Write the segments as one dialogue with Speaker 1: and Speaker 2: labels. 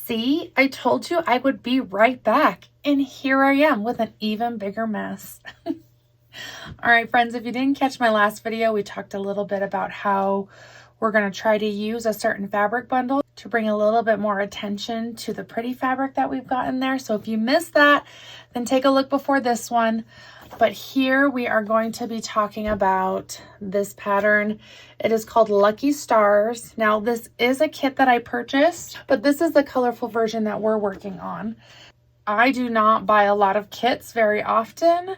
Speaker 1: See, I told you I would be right back. And here I am with an even bigger mess. All right, friends, if you didn't catch my last video, we talked a little bit about how we're going to try to use a certain fabric bundle to bring a little bit more attention to the pretty fabric that we've got in there. So if you missed that, then take a look before this one. But here we are going to be talking about this pattern. It is called Lucky Stars. Now this is a kit that I purchased, but this is the colorful version that we're working on. I do not buy a lot of kits very often,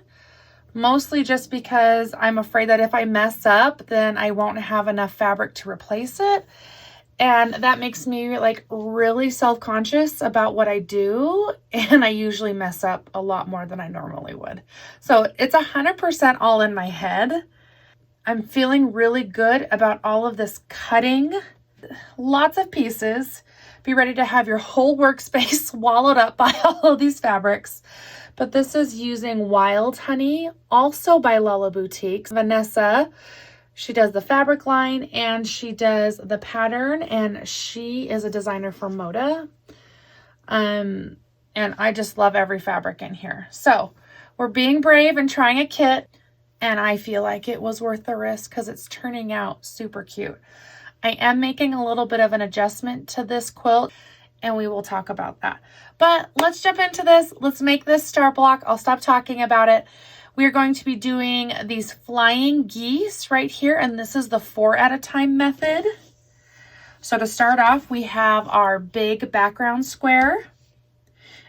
Speaker 1: mostly just because I'm afraid that if I mess up, then I won't have enough fabric to replace it. And that makes me like really self-conscious about what I do. And I usually mess up a lot more than I normally would. So it's 100% all in my head. I'm feeling really good about all of this cutting. Lots of pieces. Be ready to have your whole workspace swallowed up by all of these fabrics. But this is using Wild Honey, also by Lella Boutique. Vanessa, she does the fabric line and she does the pattern, and she is a designer for Moda. And I just love every fabric in here. So we're being brave and trying a kit, and I feel like it was worth the risk because it's turning out super cute. I am making a little bit of an adjustment to this quilt, and we will talk about that. But let's jump into this. Let's make this start block. I'll stop talking about it. We're going to be doing these flying geese right here, and this is the 4 at a time method. So to start off, we have our big background square,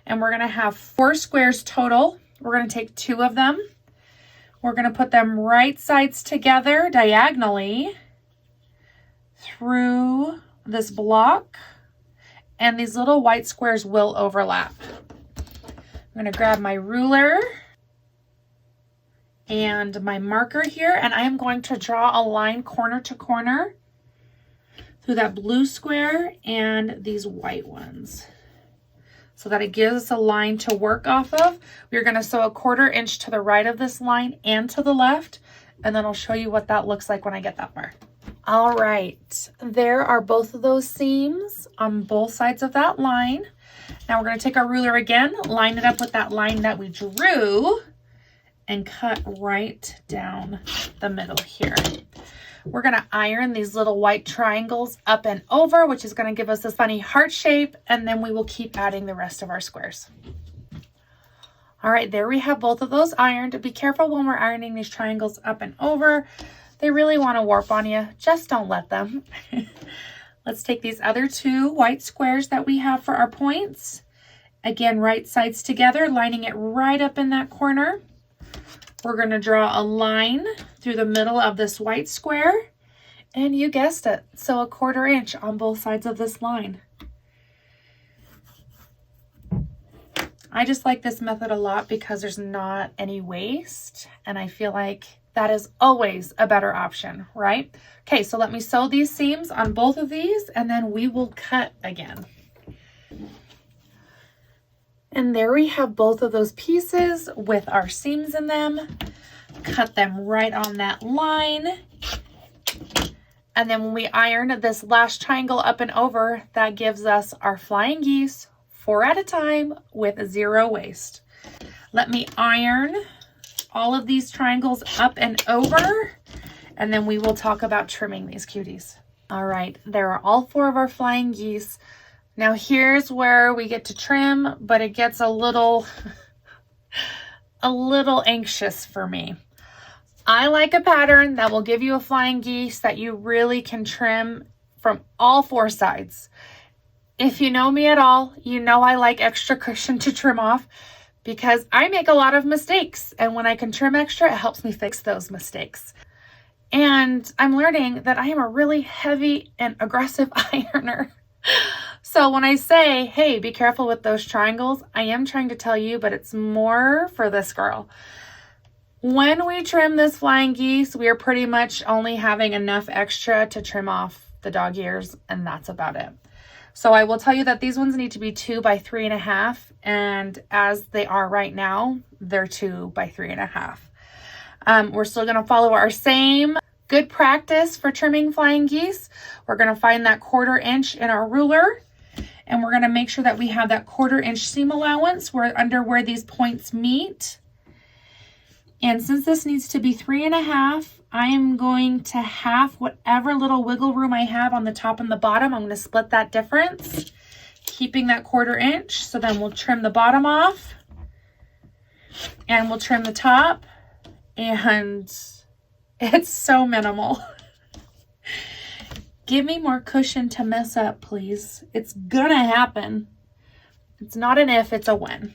Speaker 1: and we're going to have 4 squares total. We're going to take 2 of them. We're going to put them right sides together diagonally through this block, and these little white squares will overlap. I'm going to grab my ruler and my marker here, and I am going to draw a line corner to corner through that blue square and these white ones so that it gives us a line to work off of. We're going to sew a 1/4 inch to the right of this line and to the left, and then I'll show you what that looks like when I get that far. All right, there are both of those seams on both sides of that line. Now we're going to take our ruler again, line it up with that line that we drew, and cut right down the middle here. We're going to iron these little white triangles up and over, which is going to give us this funny heart shape, and then we will keep adding the rest of our squares. All right, there we have both of those ironed. Be careful when we're ironing these triangles up and over. They really want to warp on you. Just don't let them. Let's take these other 2 white squares that we have for our points. Again, right sides together, lining it right up in that corner. We're going to draw a line through the middle of this white square, and you guessed it, sew a 1/4 inch on both sides of this line. I just like this method a lot because there's not any waste, and I feel like that is always a better option, right? Okay, so let me sew these seams on both of these, and then we will cut again. And there we have both of those pieces with our seams in them. Cut them right on that line. And then when we iron this last triangle up and over, that gives us our flying geese 4 at a time with 0 waste. Let me iron all of these triangles up and over, and then we will talk about trimming these cuties. All right, there are all 4 of our flying geese. Now here's where we get to trim, but it gets a little anxious for me. I like a pattern that will give you a flying geese that you really can trim from all 4 sides. If you know me at all, you know I like extra cushion to trim off because I make a lot of mistakes, and when I can trim extra, it helps me fix those mistakes. And I'm learning that I am a really heavy and aggressive ironer. So when I say, hey, be careful with those triangles, I am trying to tell you, but it's more for this girl. When we trim this flying geese, we are pretty much only having enough extra to trim off the dog ears, and that's about it. So I will tell you that these ones need to be 2 by 3.5, and as they are right now, they're 2 by 3.5. We're still going to follow our same good practice for trimming flying geese. We're going to find that 1/4 inch in our ruler, And we're going to make sure that we have that 1/4 inch seam allowance under where these points meet. And since this needs to be 3.5, I am going to half whatever little wiggle room I have on the top and the bottom. I'm going to split that difference, keeping that 1/4 inch. So then we'll trim the bottom off and we'll trim the top, and it's so minimal. Give me more cushion to mess up, please. It's gonna happen. It's not an if, it's a when.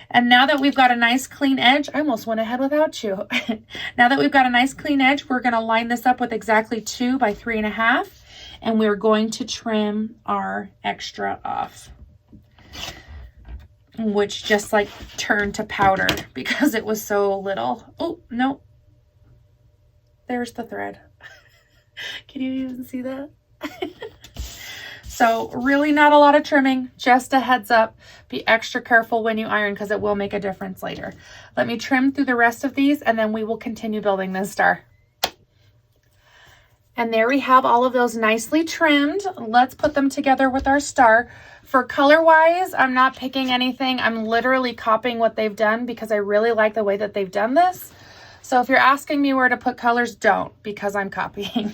Speaker 1: And now that we've got a nice clean edge, I almost went ahead without you. Now that we've got a nice clean edge, we're gonna line this up with exactly 2 by 3.5, and we're going to trim our extra off, which just like turned to powder because it was so little. Oh, no. There's the thread. Can you even see that? So really not a lot of trimming, just a heads up. Be extra careful when you iron because it will make a difference later. Let me trim through the rest of these and then we will continue building this star. And there we have all of those nicely trimmed. Let's put them together with our star. For color wise, I'm not picking anything. I'm literally copying what they've done because I really like the way that they've done this. So if you're asking me where to put colors, don't, because I'm copying.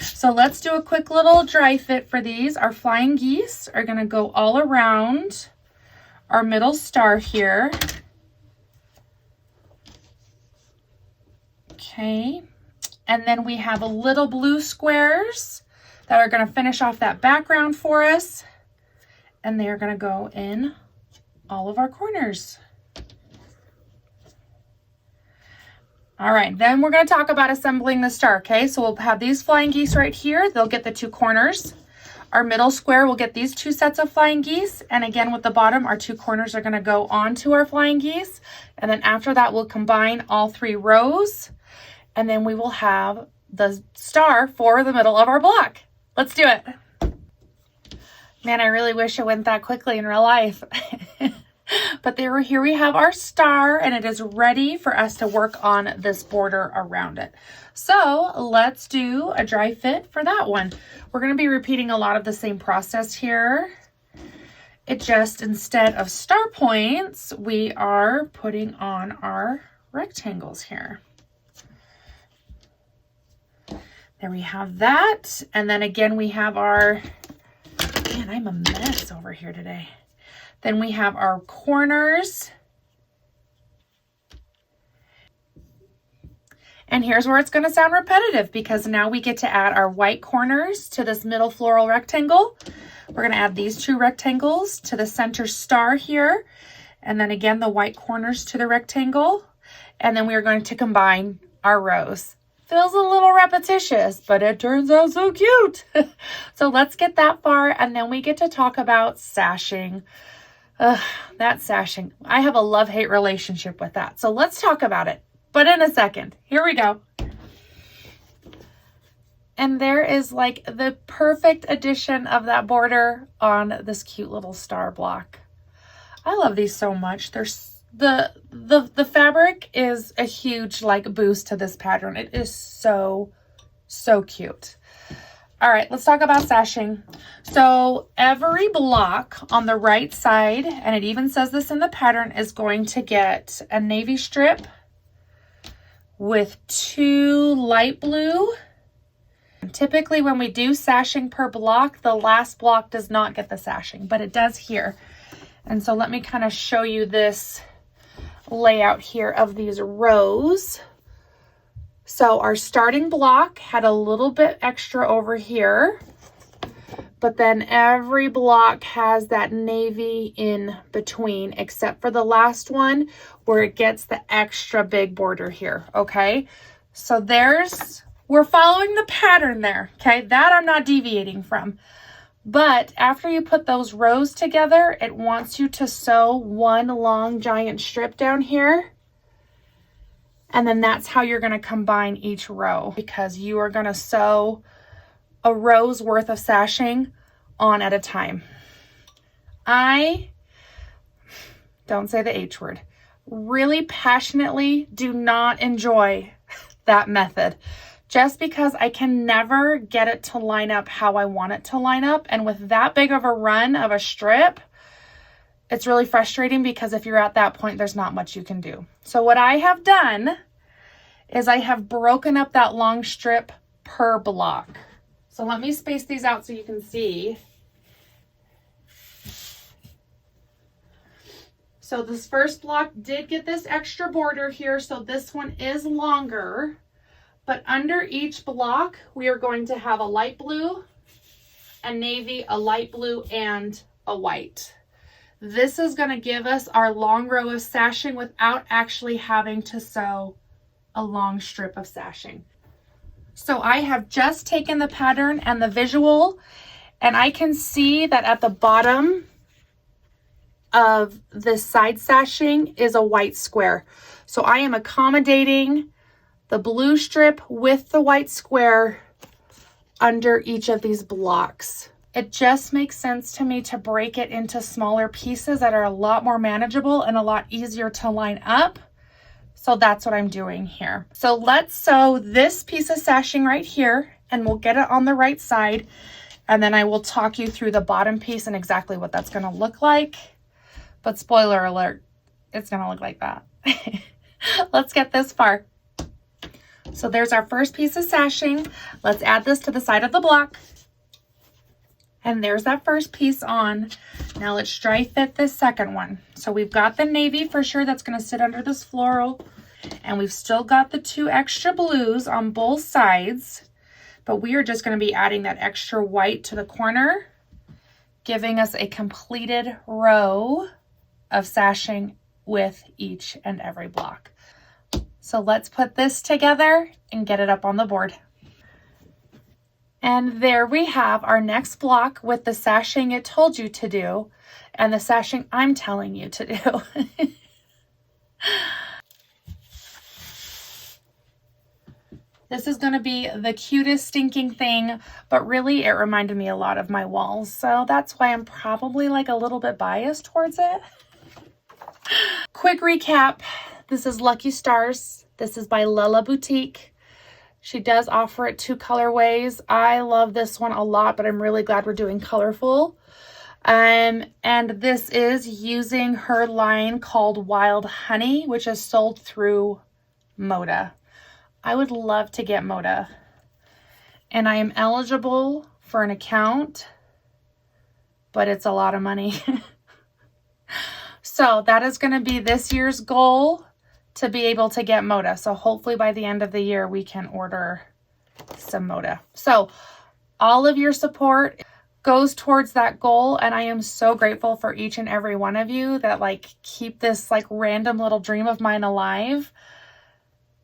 Speaker 1: So let's do a quick little dry fit for these. Our flying geese are going to go all around our middle star here. Okay. And then we have a little blue squares that are going to finish off that background for us. And they are going to go in all of our corners. All right, then we're going to talk about assembling the star, okay? So we'll have these flying geese right here. They'll get the 2 corners. Our middle square will get these 2 sets of flying geese. And again, with the bottom, our 2 corners are going to go onto our flying geese. And then after that, we'll combine all 3 rows. And then we will have the star for the middle of our block. Let's do it. Man, I really wish it went that quickly in real life. But here we have our star, and it is ready for us to work on this border around it. So let's do a dry fit for that one. We're going to be repeating a lot of the same process here. It just, instead of star points, we are putting on our rectangles here. There we have that. And then again, we have our, man, I'm a mess over here today. Then we have our corners. And here's where it's going to sound repetitive because now we get to add our white corners to this middle floral rectangle. We're going to add these 2 rectangles to the center star here. And then again, the white corners to the rectangle. And then we are going to combine our rows. Feels a little repetitious, but it turns out so cute. So let's get that far and then we get to talk about sashing. That sashing. I have a love-hate relationship with that. So let's talk about it, but in a second. Here we go. And there is like the perfect addition of that border on this cute little star block. I love these so much. The fabric is a huge like boost to this pattern. It is so cute. All right, let's talk about sashing. So every block on the right side, and it even says this in the pattern, is going to get a navy strip with 2 light blue. Typically when we do sashing per block, the last block does not get the sashing, but it does here. And so let me kind of show you this layout here of these rows. So our starting block had a little bit extra over here, but then every block has that navy in between, except for the last one where it gets the extra big border here, okay? So we're following the pattern there, okay? That I'm not deviating from. But after you put those rows together, it wants you to sew 1 long giant strip down here. And then that's how you're going to combine each row, because you are going to sew a row's worth of sashing on at a time. I, don't say the H word, really passionately do not enjoy that method. just because I can never get it to line up how I want it to line up. And with that big of a run of a strip, it's really frustrating because if you're at that point, there's not much you can do. So what I have done is I have broken up that long strip per block. So let me space these out so you can see. So this first block did get this extra border here, so this one is longer. But under each block, we are going to have a light blue, a navy, a light blue, and a white. This is going to give us our long row of sashing without actually having to sew a long strip of sashing. So I have just taken the pattern and the visual, and I can see that at the bottom of this side sashing is a white square. So I am accommodating the blue strip with the white square under each of these blocks. It just makes sense to me to break it into smaller pieces that are a lot more manageable and a lot easier to line up. So that's what I'm doing here. So let's sew this piece of sashing right here, and we'll get it on the right side. And then I will talk you through the bottom piece and exactly what that's going to look like. But spoiler alert, it's going to look like that. Let's get this far. So there's our first piece of sashing. Let's add this to the side of the block. And there's that first piece on. Now let's dry fit this second one. So we've got the navy for sure that's going to sit under this floral. And we've still got the two extra blues on both sides. But we are just going to be adding that extra white to the corner, giving us a completed row of sashing with each and every block. So let's put this together and get it up on the board. And there we have our next block with the sashing it told you to do and the sashing I'm telling you to do. This is going to be the cutest stinking thing, but really it reminded me a lot of my walls. So that's why I'm probably like a little bit biased towards it. Quick recap. This is Lucky Stars. This is by Lella Boutique. She does offer it 2 colorways. I love this one a lot, but I'm really glad we're doing colorful. And this is using her line called Wild Honey, which is sold through Moda. I would love to get Moda. And I am eligible for an account, but it's a lot of money. So that is going to be this year's goal, to be able to get Moda. So hopefully by the end of the year, we can order some Moda. So all of your support goes towards that goal. And I am so grateful for each and every one of you that like keep this like random little dream of mine alive,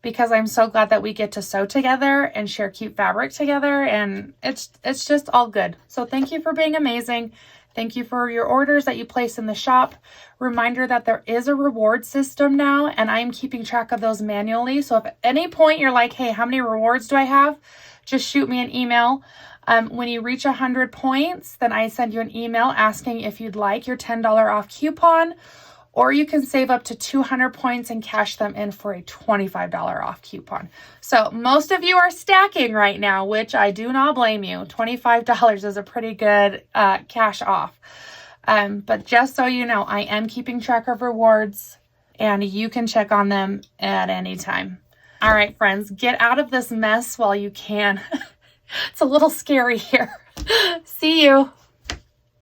Speaker 1: because I'm so glad that we get to sew together and share cute fabric together. And it's just all good. So thank you for being amazing. Thank you for your orders that you place in the shop. Reminder that there is a reward system now, and I'm keeping track of those manually. So if at any point you're like, hey, how many rewards do I have? Just shoot me an email. When you reach 100 points, then I send you an email asking if you'd like your $10 off coupon, or you can save up to 200 points and cash them in for a $25 off coupon. So most of you are stacking right now, which I do not blame you. $25 is a pretty good cash off. But just so you know, I am keeping track of rewards, and you can check on them at any time. All right, friends, get out of this mess while you can. It's a little scary here. See you.